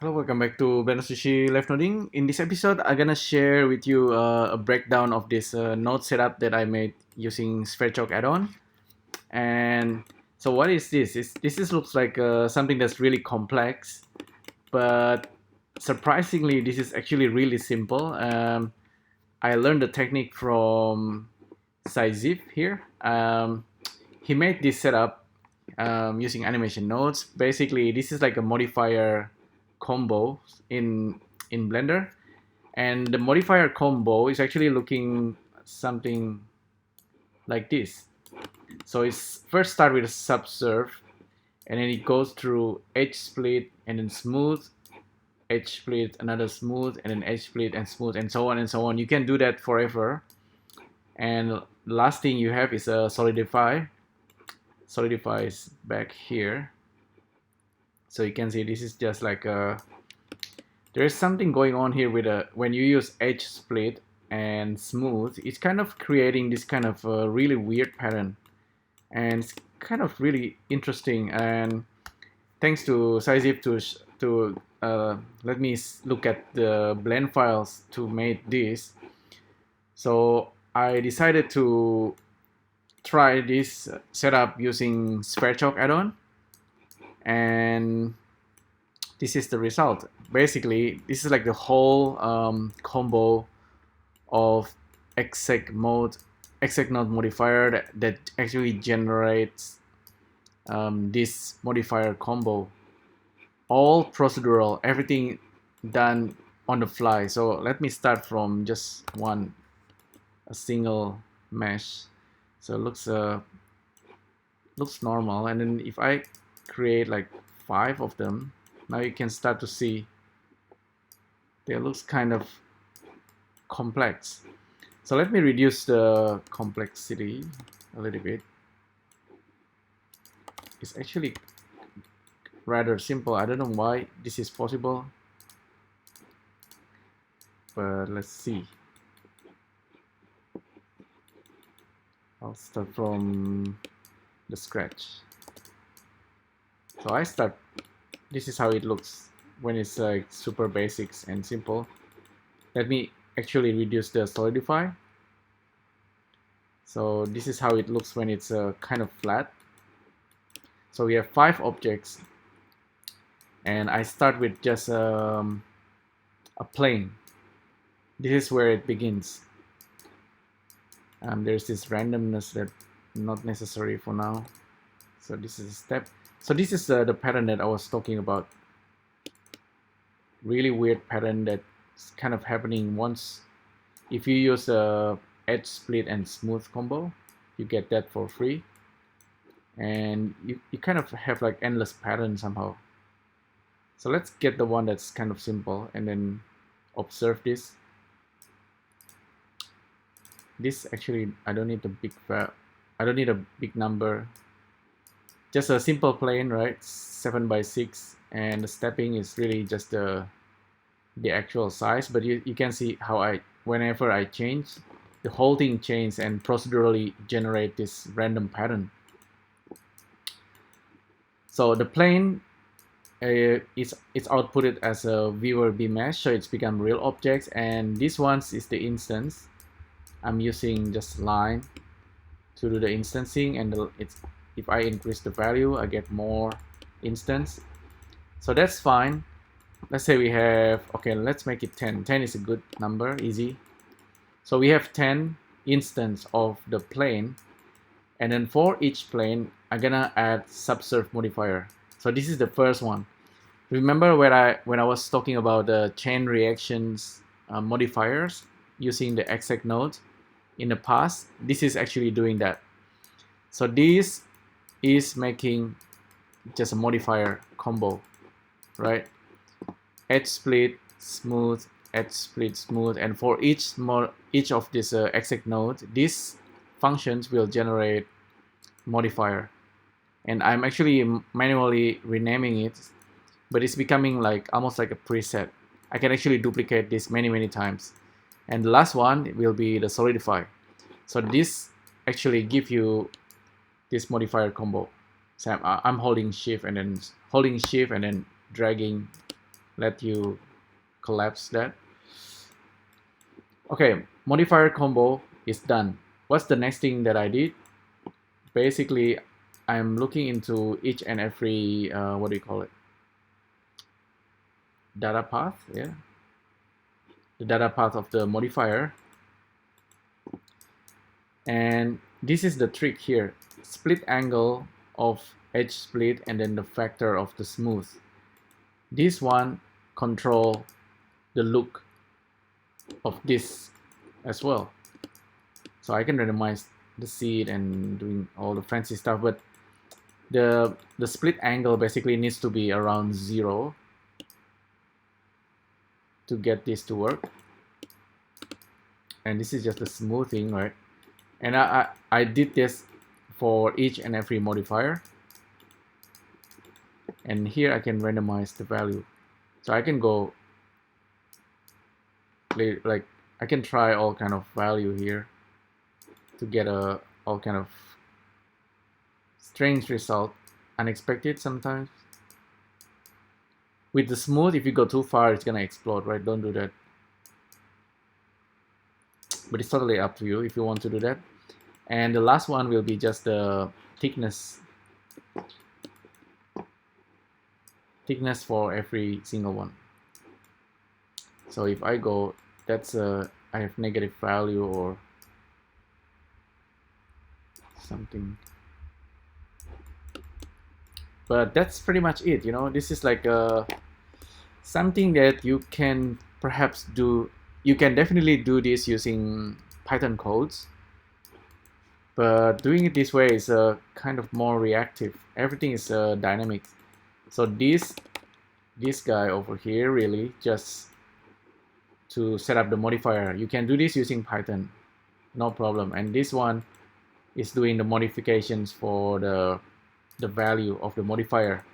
Hello, welcome back to Blender Sushi Live Noding. In this episode, I'm gonna share with you a breakdown of this node setup that I made using Sverchok add-on. And so, what is this? This looks like something that's really complex, but surprisingly, this is actually really simple. I learned the technique from Syziph here. He made this setup using animation nodes. Basically, this is like a modifier combo in Blender, and the modifier combo is actually looking something like this. So it's first start with a subsurf, and then it goes through edge split and then smooth, edge split, another smooth, and then edge split and smooth, and so on and so on. You can do that forever. And the last thing you have is a solidify. Solidify is back here. So you can see this is just like a, there is something going on here with a, when you use edge split and smooth, it's kind of creating this kind of really weird pattern, and it's kind of really interesting. And thanks to Syziph to let me look at the blend files to make this. So I decided to try this setup using Sverchok add-on, and this is the result. Basically, this is like the whole combo of exec node modifier that actually generates this modifier combo. All procedural, everything done on the fly. So let me start from just a single mesh. So it looks normal, and then if I create like 5 of them, now you can start to see they looks kind of complex. So let me reduce the complexity a little bit. It's actually rather simple. I don't know why this is possible, but let's see. I'll start from the scratch. So I start, this is how it looks when it's like super basics and simple. Let me actually reduce the solidify. So this is how it looks when it's kind of flat. So we have 5 objects, and I start with just a plane. This is where it begins. There's this randomness that not necessary for now. So this is a step. So this is the pattern that I was talking about. Really weird pattern that's kind of happening once. If you use a edge split and smooth combo, you get that for free. And you kind of have like endless pattern somehow. So let's get the one that's kind of simple and then observe this. This actually, I don't need a big number. Just a simple plane, right? 7 by 6, and the stepping is really just the actual size. But you can see how whenever I change, the whole thing changes and procedurally generate this random pattern. So the plane it's outputted as a viewer B mesh, so it's become real objects, and this one is the instance. I'm using just line to do the instancing, and if I increase the value, I get more instance. So that's fine. Let's say we have, okay, let's make it 10. 10 is a good number, easy. So we have 10 instance of the plane, and then for each plane, I'm gonna add subsurf modifier. So this is the first one. Remember when I was talking about the chain reactions modifiers using the exec node in the past? This is actually doing that. So this is making just a modifier combo, right? Edge split, smooth, edge split, smooth, and for each of this exec node, these functions will generate modifier. And I'm actually manually renaming it, but it's becoming like almost like a preset. I can actually duplicate this many times. And the last one will be the solidify. So this actually give you this modifier combo. So I'm holding shift and then dragging let you collapse that. Okay, modifier combo is done. What's the next thing that I did? Basically, I'm looking into each and every what do you call it, data path. Yeah, the data path of the modifier. And this is the trick here: split angle of edge split and then the factor of the smooth. This one control the look of this as well. So I can randomize the seed and doing all the fancy stuff, but the split angle basically needs to be around 0 to get this to work. And this is just the smoothing, right? And I did this for each and every modifier. And here I can randomize the value. So I can go, like, I can try all kind of value here to get all kind of strange result, unexpected sometimes. With the smooth, if you go too far, it's gonna explode, right? Don't do that. But it's totally up to you if you want to do that. And the last one will be just the thickness for every single one. So if I go, that's I have negative value or something. But that's pretty much it, you know. This is like something that you can perhaps do. You can definitely do this using Python codes, but doing it this way is kind of more reactive. Everything is dynamic. So this guy over here really just to set up the modifier. You can do this using Python, no problem. And this one is doing the modifications for the value of the modifier.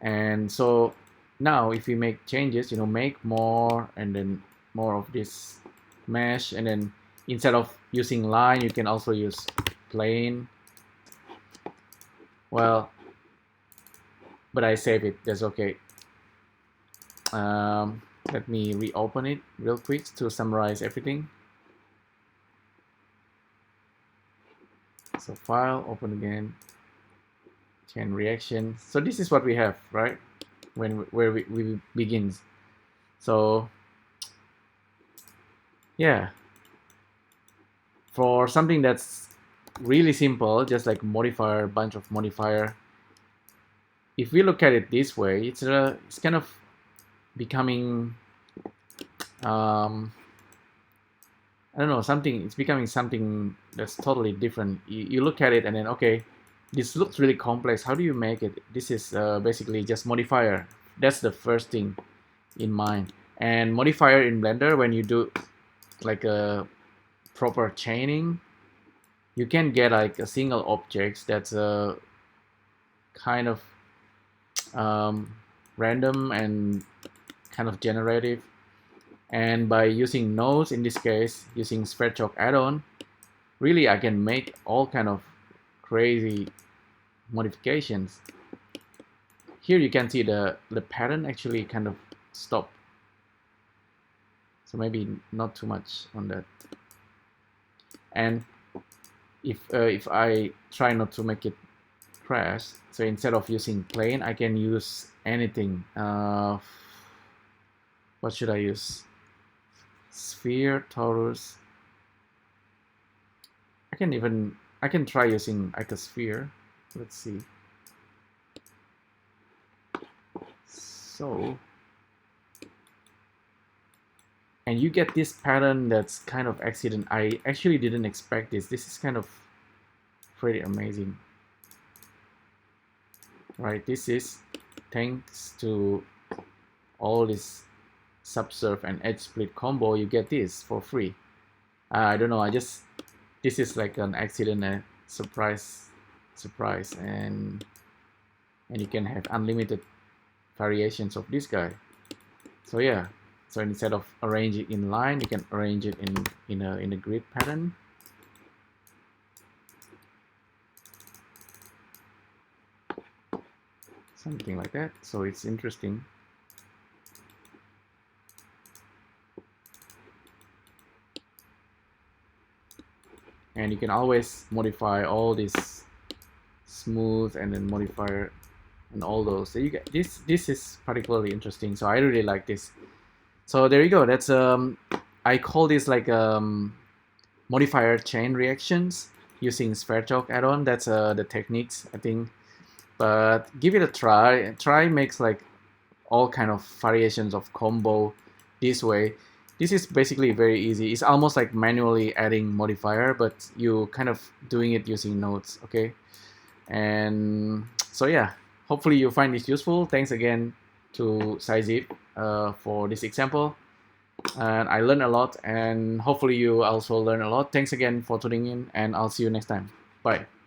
And so now if we make changes, you know, make more and then more of this mesh, and then instead of using line, you can also use plane. Well, but I save it, that's okay. Let me reopen it real quick to summarize everything. So file, open again, chain reaction. So this is what we have, right? Where we begins. So yeah, for something that's really simple, just like modifier, bunch of modifier, if we look at it this way, it's kind of becoming I don't know, it's becoming something that's totally different. You look at it and then, okay, this looks really complex. How do you make it? This is basically just modifier. That's the first thing in mind. And modifier in Blender, when you do like a proper chaining, you can get like a single object that's kind of random and kind of generative. And by using nodes, in this case, using Sverchok add-on, really I can make all kind of crazy modifications. Here you can see the pattern actually kind of stop. So maybe not too much on that. And if I try not to make it crash, so instead of using plane, I can use anything. What should I use? Sphere, torus. I can try using like a sphere. Let's see. So, and you get this pattern that's kind of accident. I actually didn't expect this. This is kind of pretty amazing. Right, this is thanks to all this subsurf and edge split combo, you get this for free. I don't know, this is like an accident, surprise, and you can have unlimited variations of this guy. So yeah, so instead of arranging it in line, you can arrange it in a grid pattern. Something like that. So it's interesting. and you can always modify all this smooth and then modifier and all those. So you get this is particularly interesting, so I really like this. So there you go. That's I call this like modifier chain reactions using Sverchok add-on. That's the techniques, I think. But give it a try. Try makes like all kind of variations of combo this way. This is basically very easy. It's almost like manually adding modifier, but you kind of doing it using nodes, okay? And so yeah, hopefully you find this useful. Thanks again to Syziph for this example. And I learned a lot, and hopefully you also learn a lot. Thanks again for tuning in, and I'll see you next time. Bye.